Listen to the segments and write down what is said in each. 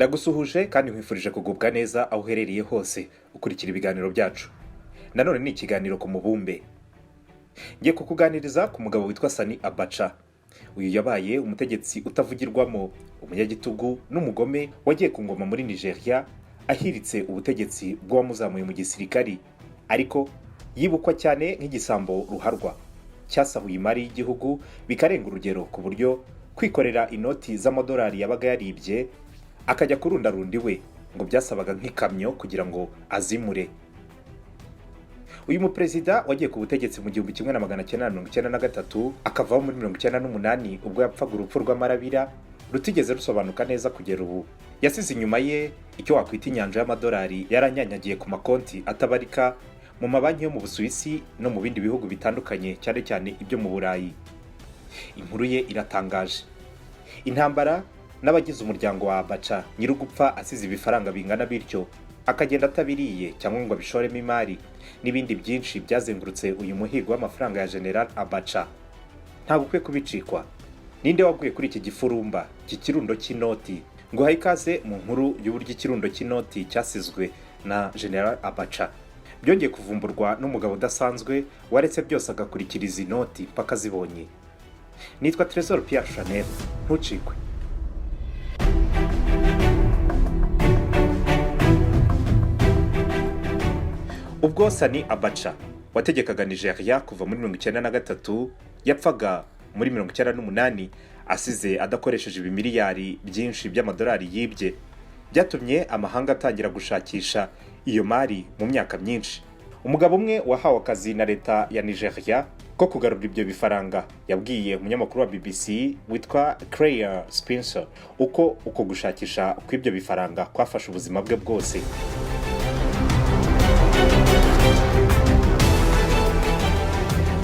ndagusuhuje kandi nkwifurije kugubwa neza aho uherereye hose ukurikira ibiganiro byacu. Nanone ni ikiganiro ku mubumbe. Ngiye kukuganiriza ku mugabo witwa Sani Abacha. Uyu yabaye umutegetsi utavugirwamo, umunyagitugu n'umugome wagiye ku ngoma muri Nigeria, ahiritse ubutegetsi bw'uwamuzamuye mu gisirikari, ariko yibukwa cyane nk'igisambo ruharwa cyasahuye imari y'igihugu bikarenga urugero, ku buryo kwikorera inoti z'amadolari yabaga yaribye akajya kurundarunda iwe ngo byasabaga nk'ikamyo kugira ngo azimure. Uyu muperezida wagiye ku butegetsi mu 1993 akavaho muri 1998 ubwo yapfaga urupfu rw'amarabira rutigeze rusobanuka neza kugera ubu. Yasize inyuma ye icyo wakwita inyanja y'amadolari yaranyanyagiye ku makonti atabarika mu mabanki yo mu Busuwisi no mu bindi bihugu bitandukanye, cyane cyane ibyo mu Burayi. Inkuru ye iratangaje. Intambara n'abagize umuryango wa Abacha, nyirugupfa asize ibifaranga bingana bityo akagenda atabiriye cyangwa ngo abishoremo imari n'ibindi byinshi byazengurutse uyu muhigo w'amafaranga ya General Abacha. Ntabwo ukwiye kubicikwa. Ninde waguye kuri iki gifurumba cy'ikirundo cy'inoti? Ngo haye ikaze mu nkuru y'uburyo ikirundo cy'inoti cyasizwe na General Abacha byongeye kuvumburwa n'umugabo udasanzwe waretse byose agakurikira izi noti mpaka zibonye. Nitwa Trésor Pierre Chanel. Ntucikwe. Ubwo Sani Abacha wategekaga Nigeria kuva muri 1993 yapfaga muri 1998 asize adakoresheje ibimiliyari byinshi by'amadolari yibye, byatumye amahanga atangira gushakisha iyo mari mu myaka myinshi. Umugabo umwe wahawe akazi na leta ya Nigeria ko kugarura ibyo bifaranga yabwiye umunyamakuru wa BBC witwa Claire Spencer uko gushakisha kw'ibyo bifaranga kwafashe ubuzima bwe bwose.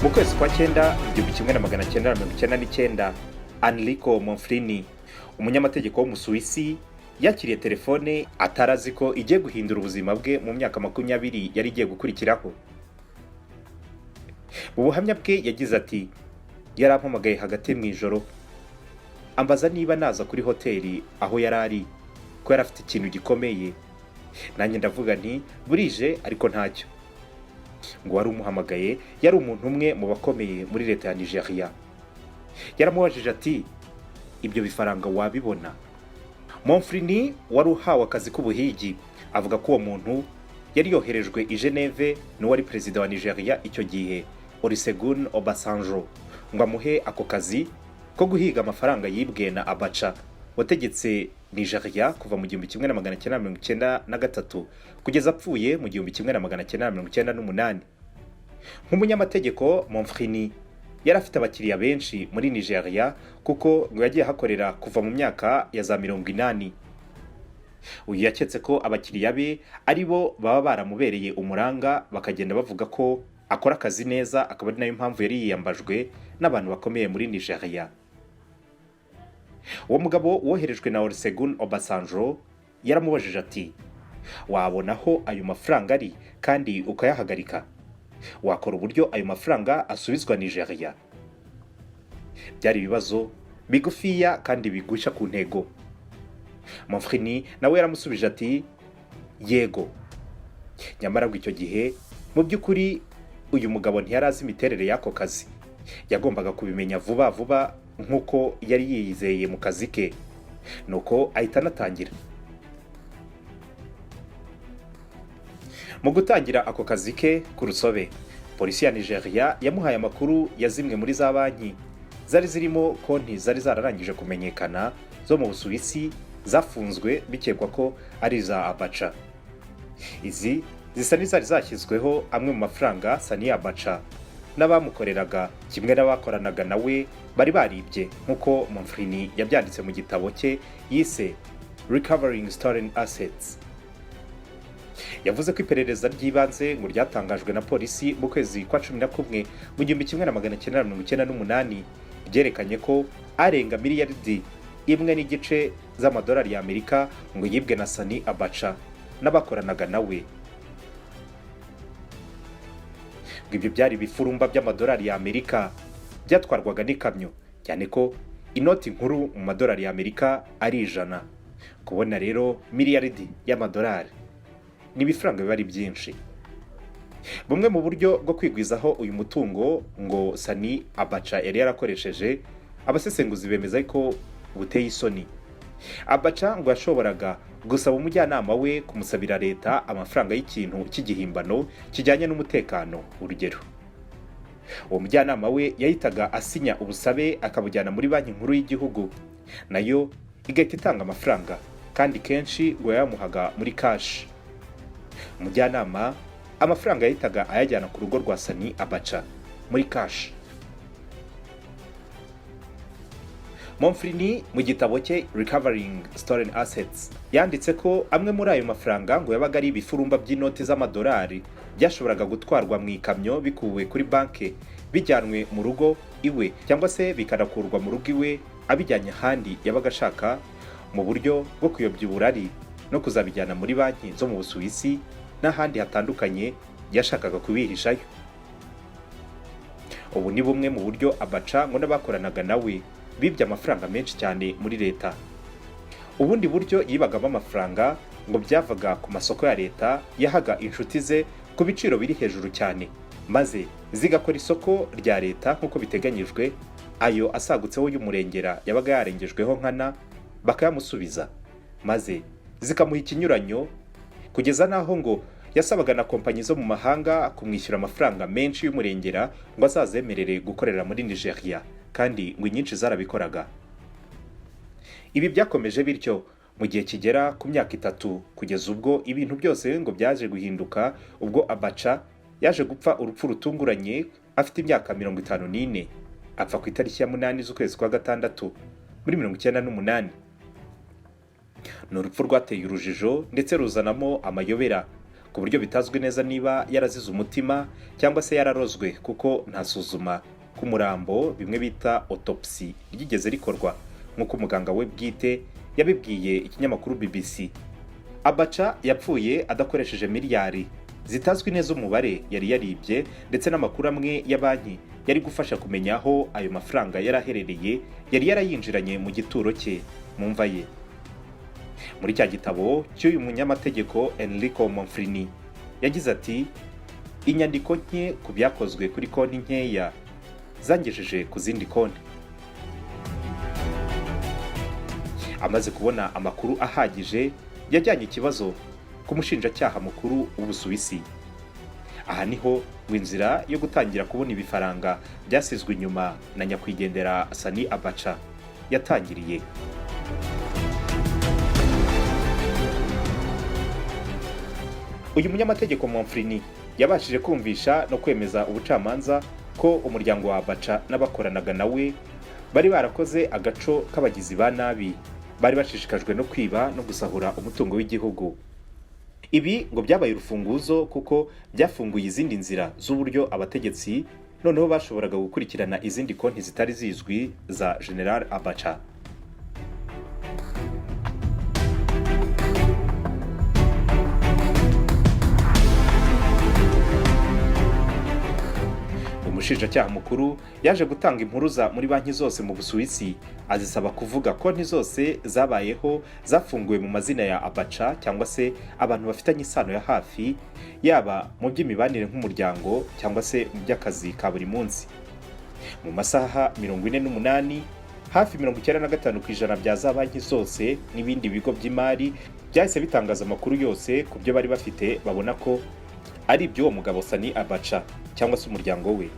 Mu kwezi kwa 9 1999, Enrico Monfrini, umunyamategeko w'umusuwisi, yakiriye telefone atarazi ko igiye guhindura ubuzima bwe mu myaka 20 yari igiye gukurikiraho. Mu buhamya bwe yagize ati, yarampamagaye hagati mu ijoro ambaza niba naza kuri hoteli aho yari ari ko yari afite ikintu gikomeye. Nanjye ndavuga nti burije ariko ntacyo. Ngo wari umuhamagaye yari umuntu umwe mu bakomeye muri leta ya Nigeria. Yaramubajije ati, ibyo bifaranga wabibona? Monfrini wari uhawe akazi k'ubuhigi avuga ko uwo muntu yari yoherejwe i Geneve n'uwari perezida wa Nigeria icyo gihe, Olusegun Obasanjo, ngo amuhe ako kazi ko guhiga amafaranga yibwe na Abacha wategetse Nigeria kuva mu 1993 kugeza apfuye mu 1998. Nk'umunyamategeko, Monfrini yari afite abakiriya benshi muri Nigeria kuko ngo yagiye hakorera kuva mu myaka ya za 80. Uyu yaketse ko abakiriya be ari bo baba baramubereye umuranga, bakagenda bavuga ko akora akazi neza, akaba ari nayo mpamvu yari yiyambajwe n'abantu bakomeye muri Nigeria. Uwo mugabo woherejwe na Olusegun Obasanjo yaramubajije ati, wabonaho ayo mafaranga ari kandi ukayahagarika? Wakora uburyo ayo mafaranga asubizwa Nigeria? Byari ibibazo bigufiya kandi bigusha ku ntego. Monfrini nawe yaramusubije ati, yego. Nyamara icyo gihe mu by'ukuri uyu mugabo ntiyarazi imiterere y'ako kazi. Yagombaga kubimenya vuba vuba nk'uko yari yizeye mu kazi ke, nuko ahita anatangira. Mu gutangira ako kazi ke ku rusobe, polisi ya Nigeria yamuhaye amakuru ya zimwe muri za banki zari zirimo konti zari zararangije kumenyekana zo mu Busuwisi zafunzwe bikekwa ko ari za Abacha. Izi zisa n'izari zashyizweho amwe mu mafaranga Sani Abacha n'abamukoreraga kimwe n'abakoranaga nawe bari baribye, nk'uko Monfrini yabyanditse mu gitabo cye yise Recovering Stolen Assets. Yavuze ko iperereza ry'ibanze ngo ryatangajwe na polisi mu kwezi kwa 11 mu 1998 ryerekanye ko arenga miliyaridi 1.5 z'amadolari y'Amerika ngo yibwe na Sani Abacha n'abakoranaga nawe. Ibyo byari bifurumba by'amadolari y'Amerika byatwarwaga n'ikamyo, cyane ko inoti nkuru mu madolari y'Amerika ari 100. kubona rero miliyaridi y'amadolari ni ibifaranga biba ari byinshi. Bumwe mu buryo bwo kwigwizaho uyu mutungo ngo Sani Abacha yari yarakoresheje, abasesenguzi bemeza ko buteye isoni. Abacha ngo yashoboraga gusaba umujyanama we kumusabira leta amafaranga y'ikintu cy'igihimbano kijyanye n'umutekano. Urugero, uwo mujyanama we yahitaga asinya ubusabe akabujyana muri banki nkuru y'igihugu, nayo igahita itanga amafaranga, kandi kenshi ngo yamuhaga muri cash. Umujyanama amafaranga yahitaga ayajyana ku rugo rwa Sani Abacha muri cash. Monfrini mu gitabo cye Recovering Stolen Assets yanditse ko amwe muri ayo mafaranga ngo yabaga ari ibifurumba by'inoti z'amadolari byashoboraga gutwarwa mu ikamyo bikuwe kuri banke bijyanwe mu rugo iwe, cyangwa se bikanakurwa mu rugo iwe abijyanye ahandi yabaga ashaka, mu buryo bwo kuyobya uburari no kuzabijyana muri banki zo mu Busuwisi n'ahandi hatandukanye yashakaga kubihishayo. Ubu ni bumwe mu buryo Abacha ngo n'abakoranaga nawe bibye amafaranga menshi cyane muri leta. Ubundi buryo yibagamo amafaranga ngo byavaga ku masoko ya leta yahaga inshuti ze ku biciro biri hejuru cyane, maze zigakora isoko rya leta nk'uko biteganyijwe, ayo asagutseho y'umurengera yabaga yarengejweho nkana bakayamusubiza, maze zikamuha ikinyuranyo, kugeza n'aho ngo yasabaga na kompanyi zo mu mahanga kumwishyura amafaranga menshi y'umurengera ngo azazemerere gukorera muri Nigeria, kandi ngo inyinshi zarabikoraga. Ibi byakomeje bityo mu gihe kigera ku myaka 3, kugeza ubwo ibintu byose ngo byaje guhinduka ubwo Abacha yaje gupfa urupfu rutunguranye afite imyaka 54, apfa ku itariki ya 8 z'ukwezi kwa gatandatu muri 1998. Ni urupfu rwateye urujijo ndetse ruzanamo amayobera, ku buryo bitazwi neza niba yarazize umutima cyangwa se yararozwe, kuko nta suzuma k'umurambo bimwe bita autopsy ryigeze rikorwa nk'uko umuganga we bwite yabibwiye ikinyamakuru BBC. Abacha yapfuye adakoresheje miliyari zitazwi neza umubare yari yaribye, ndetse n'amakuru amwe ya banki yari gufasha kumenya aho ayo mafaranga yaraherereye yari yarayinjiranye mu gituro cye mu mva ye. Muri cya gitabo cy'uyu munyamategeko Enrico Monfrini yagize ati, inyandiko nke ku byakozwe kuri konti nkeya zangejeje ku zindi konti. Amaze kubona amakuru ahagije, yajyanye ikibazo ku mushinjacyaha mukuru w'Ubusuwisi. Aha niho inzira yo gutangira kubona ibifaranga byasizwe inyuma na nyakwigendera Sani Abacha yatangiriye. Uyu munyamategeko Monfrini yabashije kumvisha no kwemeza ubucamanza ko umuryango wa Abacha n'abakoranaga nawe bari barakoze agaco k'abagizi ba nabi, bari bashishikajwe no kwiba no gusahura umutungo w'igihugu. Ibi ngo byabaye urufunguzo kuko byafunguye izindi nzira z'uburyo abategetsi noneho bashoboraga gukurikirana izindi konti zitari zizwi za General Abacha. Umushinjacyaha mukuru yaje gutanga impuruza muri banki zose mu Busuwisi, azisaba kuvuga konti zose zabayeho zafunguwe mu mazina ya Abacha cyangwa se abantu bafitanye isano ya hafi, yaba mu by'imibanire nk'umuryango cyangwa se mu by'akazi ka buri munsi. Mu masaha 48, hafi 95% bya za banki zose n'ibindi bigo by'imari byahise bitangaza amakuru yose ku byo bari bafite, babona ko ari iby'uwo mugabo Sani Abacha cyangwa se umuryango we.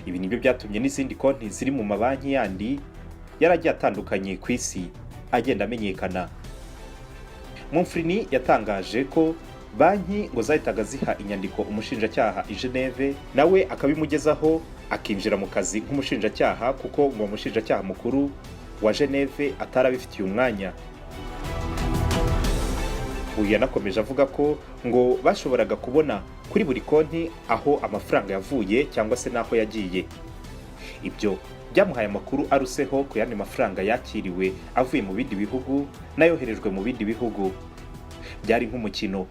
Ibi nibyo byatumye n'izindi konti ziri mu mabanki yandi yaragiye atandukanye ku isi agenda amenyekana. Monfrini yatangaje ko banki ngo zahitaga ziha inyandiko umushinjacyaha i Geneve, nawe akabimugezaho akinjira mu kazi nk'umushinjacyaha, kuko ngo umushinjacyaha mukuru wa Geneve atarabifitiye umwanya. Uyu yanakomeje avuga ko ngo bashoboraga kubona kuri buri konti aho amafaranga yavuye cyangwa se n'aho yagiye. Ibyo byamuhaye amakuru aruseho ku yandi mafaranga yakiriwe avuye mu bindi bihugu n'ayoherejwe mu bindi bihugu. Byari nk'umukino,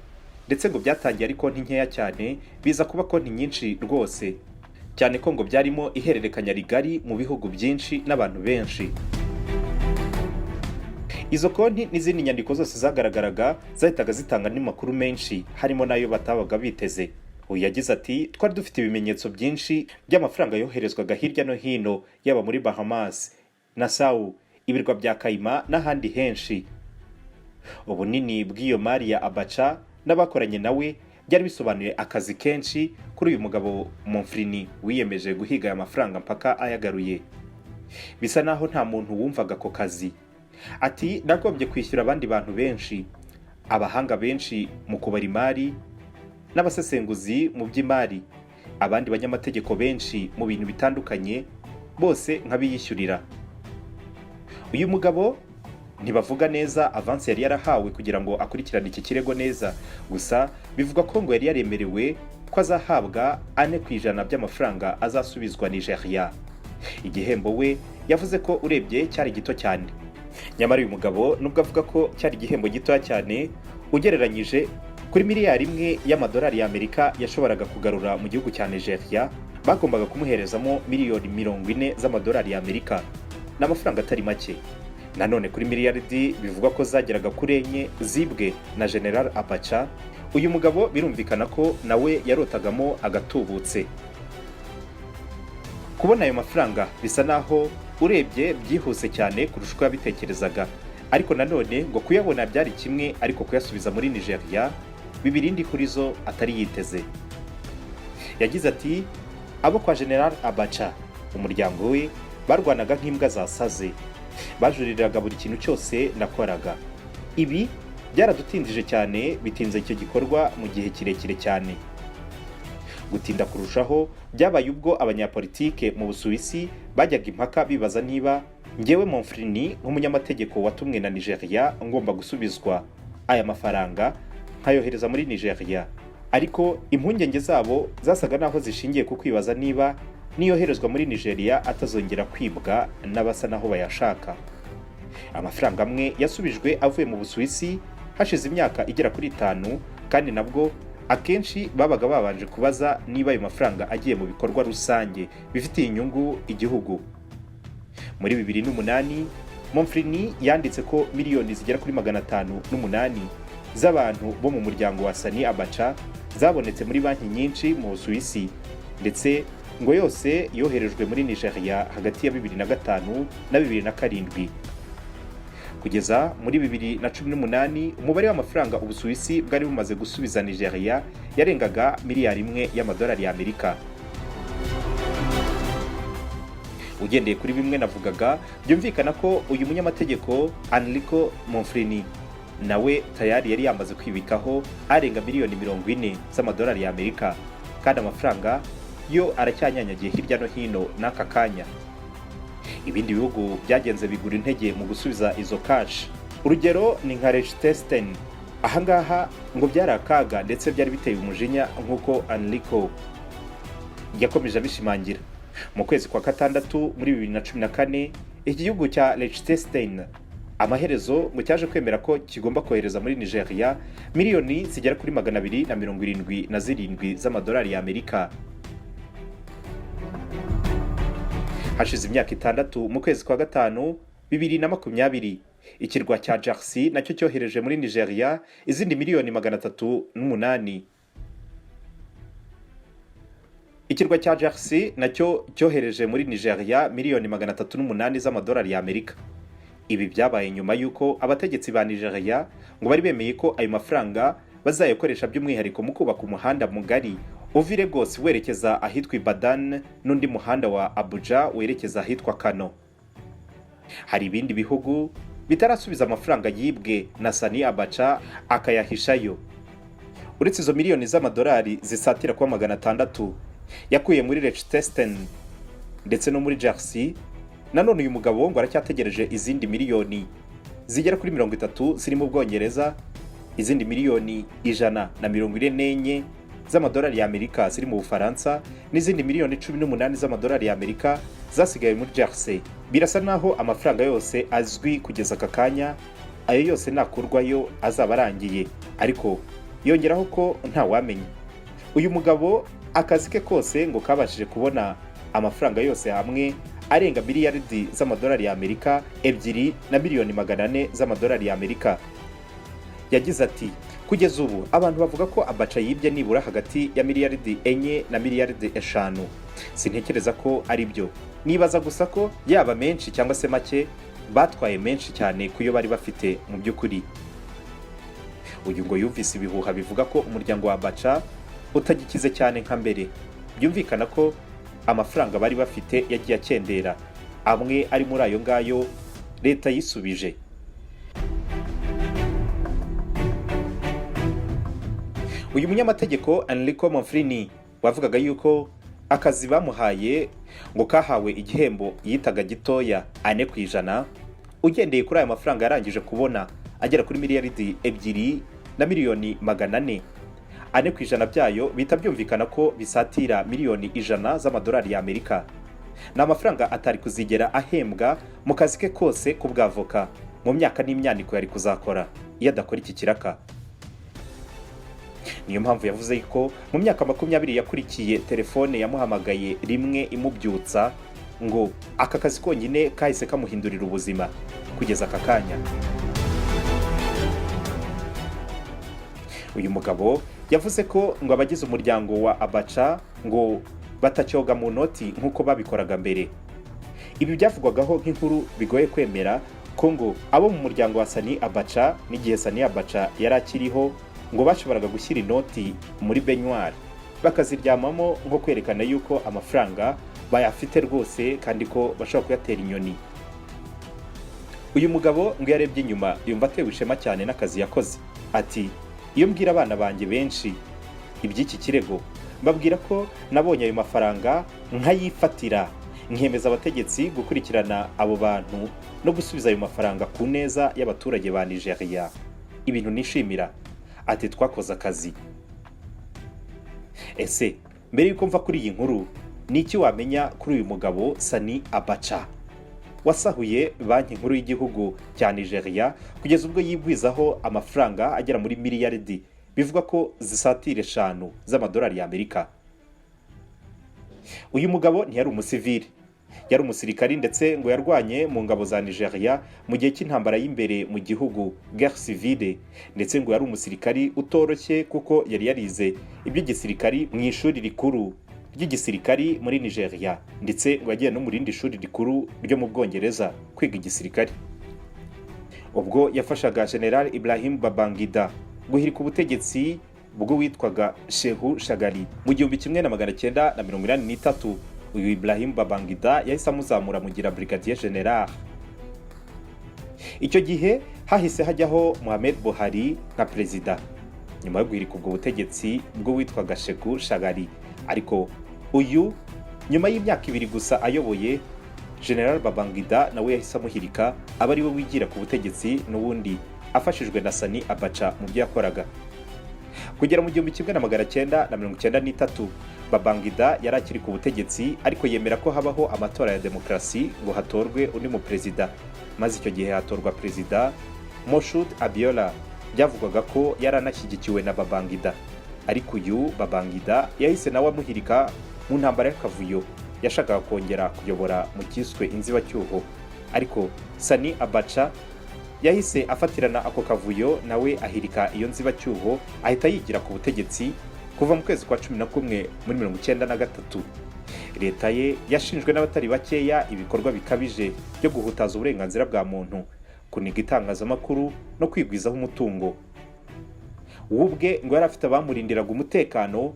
ndetse ngo byatangiye ari konti nkeya cyane, biza kuba konti nyinshi rwose, cyane ko ngo byarimo ihererekanya rigari mu bihugu byinshi n'abantu benshi. izo konti n'izindi nyandiko zose zagaragaraga zahitaga zitanga n'amakuru menshi harimo n'ayo batabaga biteze. Uyu yagize ati twari dufite ibimenyetso byinshi by'amafaranga yoherezwaga hirya no hino yaba muri Bahamas, Nassau, ibirwa bya Kayima n'ahandi henshi. Ubunini bw'iyo mari ya Abacha n'abakoranye nawe byari bisobanuye akazi kenshi kuri uyu mugabo Monfrini wiyemeje guhiga aya mafaranga mpaka ayagaruye. Bisa naho nta muntu wumvaga ko kazi. Ati nagombye kwishyura abandi bantu benshi, abahanga benshi mu kubara imari n'abasesenguzi mu by'imari, abandi banyamategeko benshi mu bintu bitandukanye, bose nk'abiyishyurira. Uyu mugabo ntibavuga neza avance yari yarahawe kugira ngo akurikirane iki kirego neza, gusa bivuga ko ngo yari yaremerewe ko azahabwa 4% by'amafaranga azasubizwa Nigeria. Igihembo we yavuze ko urebye cyari gito cyane. Nyamara uyu mugabo nubwo avuga ko cyari igihembo gitoya cyane ugereranyije kuri miliyari imwe y'amadolari y'Amerika yashoboraga kugarura mu gihugu cya Nigeria, bagombaga kumuherezamo miliyoni 40 z'amadolari y'Amerika, n'amafaranga atari make. Nanone kuri miliyaridi bivugwa ko zageraga kuri enye zibwe na General Abacha, uyu mugabo birumvikana ko nawe yarotagamo agatubutse. Kubona ayo mafaranga bisa naho urebye byihuse cyane kurusha uko yabitekerezaga, ariko nanone ngo kuyabona byari kimwe, ariko kuyasubiza muri Nigeria bibirindi kuri zo atari yiteze. Yagize ati abo kwa General Abacha umuryango we barwanaga nk'imbwa zasaze, bajuririraga buri kintu cyose nakoraga. Ibi byaradutindije cyane, bitinze icyo gikorwa mu gihe kirekire cyane. Gutinda kurushaho byabaye ubwo abanyapolitike mu Busuwisi bajyaga impaka bibaza niba ngewe Monfrini nk'umunyamategeko watumwe na Nigeria ngomba gusubizwa aya mafaranga nkayohereza muri Nigeria. Ariko impungenge zabo zasaga naho zishingiye ku kwibaza niba niyoherezwa muri Nigeria atazongera kwibwa n'abasa naho bayashaka. Amafaranga amwe yasubijwe avuye mu Busuwisi hashize imyaka igera kuri 5, kandi nabwo akenshi babaga babanje kubaza niba ayo mafaranga agiye mu bikorwa rusange bifitiye inyungu igihugu. Muri 2008 Monfrini yanditse ko miliyoni zigera kuri 508 z'abantu bo mu muryango wa Sani Abacha zabonetse muri banki nyinshi mu Busuwisi, ndetse ngo yose yoherejwe muri Nigeria hagati ya 2005 na 2007. Kugeza muri 2018 umubare w'amafaranga Ubusuwisi bwari bumaze gusubiza Nigeria yarengaga miliyari 1 y'amadolari y'Amerika. Ugendeye kuri bimwe navugaga, byumvikana ko uyu munyamategeko Enrico Monfrini nawe tayari yari yamaze kwibikaho arenga miliyoni 40 z'amadolari y'Amerika, kandi amafaranga yo aracyanyanyagiye hirya no hino n'aka kanya. Ibindi bihugu byagenze bigura intege mu gusubiza izo cash. Urugero ni nka Liechtenstein. Ahangaha ngo byari akaga ndetse byari biteye umujinya nk'uko Enrico yakomeje abishimangira. Mu kwezi kwa gatandatu muri 2014 iki gihugu cya Liechtenstein amaherezo ngo cyaje kwemera ko kigomba kohereza muri Nigeria miliyoni zigera kuri 277 z'amadolari y'Amerika. Hashize imyaka 6 mu kwezi kwa gatanu 2020 ikirwa cya Jersey nacyo cyohereje muri Nigeria izindi miliyoni 308. Ikirwa cya Jersey nacyo cyohereje muri Nigeria miliyoni 308 z'amadolari y'Amerika. Ibi byabaye nyuma yuko abategetsi ba Nigeria ngo bari bemeye ko ayo mafaranga bazayakoresha by'umwihariko mu kubaka umuhanda mugari uva Lagos werekeza ahitwa Ibadan n'undi muhanda wa Abuja werekeza ahitwa Kano. Hari ibindi bihugu bitarasubiza amafaranga yibwe na Sani Abacha akayahishayo. Uretse izo miliyoni z'amadolari zisatira kwa 600 yakuye muri Liechtenstein ndetse no muri Jersey, nanone uyu mugabo ngo aracyategereje izindi miliyoni zigera kuri 30 ziri mu Bwongereza, izindi miliyoni 144 z'amadolari y'Amerika ziri mu Bufaransa, n'izindi miliyoni 18 z'amadolari y'Amerika zasigaye muri Jersey. Birasa naho amafaranga yose azwi kugeza aka kanya, ayo yose nakurwayo azaba arangiye, ariko yongeraho ko nta wamenya. Uyu mugabo akazi ke kose ngo kabashije kubona amafaranga yose hamwe arenga miliyaridi z'amadolari y'Amerika 2.4 z'amadolari y'Amerika. Yagize ati kugeza ubu abantu bavuga ko Abacha yibye nibura hagati ya miliyaridi 4 na miliyaridi 5. Sintekereza ko ari byo, nibaza gusa ko yaba menshi cyangwa se make batwaye menshi cyane kuyo bari bafite mu by'ukuri. Uyu ngo yumvise ibihuha bivuga ko umuryango wa Abacha utagikize cyane nka mbere. Byumvikana ko amafaranga bari bafite yagiye akendera, amwe ari muri ayo ngayo leta yisubije. Uyu munyamategeko Enrico Monfrini wavugaga yuko akazi bamuhaye ngo kahawe igihembo yitaga gitoya 4%, ugendeye kuri aya mafaranga yarangije kubona agera kuri miliyaridi 2 na miliyoni 400. 4% byayo bita byumvikana ko bisatira miliyoni 100 z'amadolari y'Amerika. Ni amafaranga atari kuzigera ahembwa mu kazi ke kose kubwavoka mu myaka n'imyaniko yari kuzakora iyo adakora iki kiraka. Niyo mpamvu yavuze ko mu myaka 20 yakurikiye telefone yamuhamagaye rimwe imubyutsa ngo aka kazi konyine kahise kamuhindurira ubuzima kugeza aka kanya. Uyu mugabo yavuze ko ngo abagize umuryango wa Abacha ngo batacyoga mu noti nk'uko babikoraga mbere. Ibi byavugwagaho nk'inkuru bigoye kwemera ko ngo abo mu muryango wa Sani Abacha n'igihe Sani Abacha yari akiriho ngo bashoboraga gushyira inoti muri benyuari bakaziryamamo nko kwerekana yuko amafaranga bayafite rwose kandi ko bashobora kuyatera inyoni. Uyu mugabo ngo yarebye inyuma yumva atewe ishema cyane n'akazi yakoze. Ati iyo mbwira abana banjye benshi iby'iki kirego mbabwira ko nabonye ayo mafaranga nkayifatira nkemeza abategetsi gukurikirana abo bantu no gusubiza ayo mafaranga ku neza y'abaturage ba Nigeria. Ibintu nishimira. Ati twakoze akazi. Ese mbere yuko mva kuri iyi nkuru ni iki wamenya kuri uyu mugabo Sani Abacha wasahuye banki nkuru y'igihugu cya Nigeria kugeza ubwo yibwizaho amafaranga agera muri miliyaridi bivuga ko zisatira 5 z'amadolari y'Amerika? Uyu mugabo ntiyari umusivili, yari umusirikari ndetse ngo yarwanye mu ngabo za Nigeria mu gihe cy'intambara y'imbere mu gihugu guerre civile, ndetse ngo yari umusirikari utoroshye kuko yari yarize iby'igisirikari mu ishuri rikuru ry'igisirikari muri Nigeria, ndetse ngo yagiye no mu rindi shuri rikuru ryo mu Bwongereza kwiga igisirikari. Ubwo yafashaga General Ibrahim Babangida guhirika ubutegetsi bwo witwaga Shehu Shagari mu 1983. Uyu Ibrahim Babangida yahise amuzamura mugira Brigadier General. Icyo gihe hahise hajyaho Mohamed Buhari nka perezida nyuma yo guhirika ubwo butegetsi bwo witwaga Shehu Shagari. Ariko uyu nyuma y'imyaka 2 gusa ayoboye, General Babangida nawe yahise amuhirika aba ari we wigira ku butegetsi n'ubundi afashijwe na Sani Abacha mu byo yakoraga. Kugera mu 1993 Babangida yari akiri ku butegetsi, ariko yemera ko habaho amatora ya demokrasi ngo hatorwe undi mu perezida. Maze icyo gihe hatorwa perezida Moshood Abiola, byavugwaga ko yaranashyigikiwe na Babangida. Ariko uyu Babangida yahise nawe amuhirika mu ntambara y'akavuyo yashakaga kongera kuyobora mu kiswe inzibacyuho. Ariko Sani Abacha yahise afatirana ako kavuyo nawe ahirika iyo nzibacyuho, ahita yigira ku butegetsi kuva mu kwezi kwa 11 muri 1993. Leta ye yashinjwe n'abatari bakeya ibikorwa bikabije byo guhutaza uburenganzira bwa muntu, kuniga itangazamakuru no kwigwizaho umutungo. Ubwe ngo yari afite abamurindiraga umutekano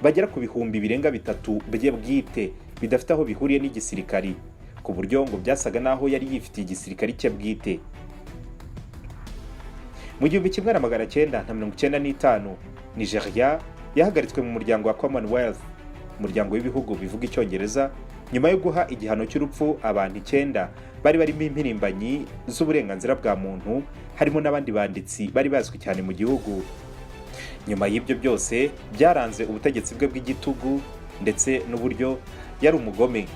bagera ku bihumbi birenga 3 bye bwite bidafite aho bihuriye n'igisirikari, ku buryo ngo byasaga naho yari yifitiye igisirikari cye bwite. Mu 1995 Nigeria yahagaritswe mu muryango wa Commonwealth, umuryango w'ibihugu bivuga icyongereza, nyuma yo guha igihano cy'urupfu abantu 9 bari barimo impirimbanyi z'uburenganzira bwa muntu, harimo n'abandi banditsi bari bazwi cyane mu gihugu. Nyuma y'ibyo byose byaranze ubutegetsi bwe bw'igitugu ndetse n'uburyo yari umugome.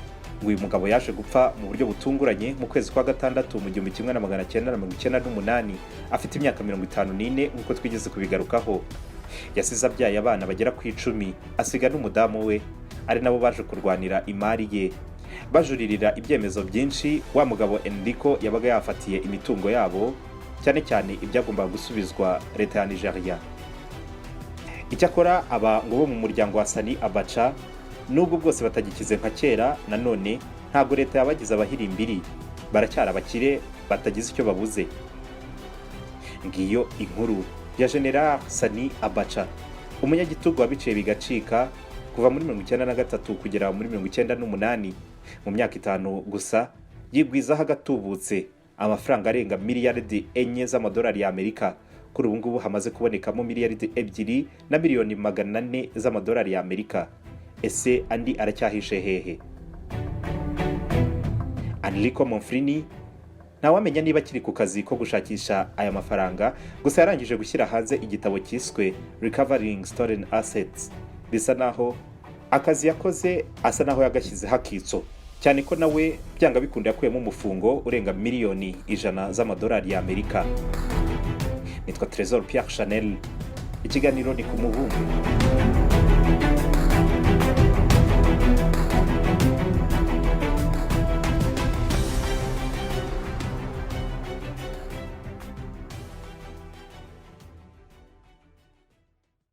Uyu mugabo yaje gupfa mu buryo butunguranye mu kwezi kwa 6 mu 1998 afite imyaka 54 nk'uko twigeze kubigarukaho. Yasize abyaye abana bagera ku 10, asiga n'umudamu we, ari nabo baje kurwanira imari ye. bajuririra ibyemezo byinshi wa mugabo Enrico yabaga yafatiye imitungo yabo, cyane cyane ibyagombaga gusubizwa leta ya Nigeria. Icyakora aba ngo bo mu muryango wa Sani Abacha nubwo bwose batagikize nka kera, nanone ntabwo leta yabagize abahirimbiri, baracyari abakire batagize icyo babuze. Ngiyo inkuru ya General Sani Abacha, umunyagitugu wabiciye bigacika kuva muri 1993 kugera muri 1998. Mu myaka 5 gusa yigwizaho agatubutse amafaranga arenga miliyaridi 4 z'amadolari ya Amerika. Kuri ubu ngubu hamaze kubonekamo miliyaridi 2 na miliyoni 400 z'amadolari ya Amerika. Ese andi aracyahishe hehe? Enrico Monfrini ntawamenya niba kiri ku kazi ko gushakisha aya mafaranga, gusa yarangije gushyira hanze igitabo cyiswe Recovering Stolen Assets. Bisa naho akazi yakoze asa naho yagashyize hakitso, cyane ko nawe byanga bikunda yakuyemo umufungo urenga miliyoni 100 z'amadolari ya Amerika. Nitwa Trésor Pierre Chanel, ikiganiro ni ku Mubumbe.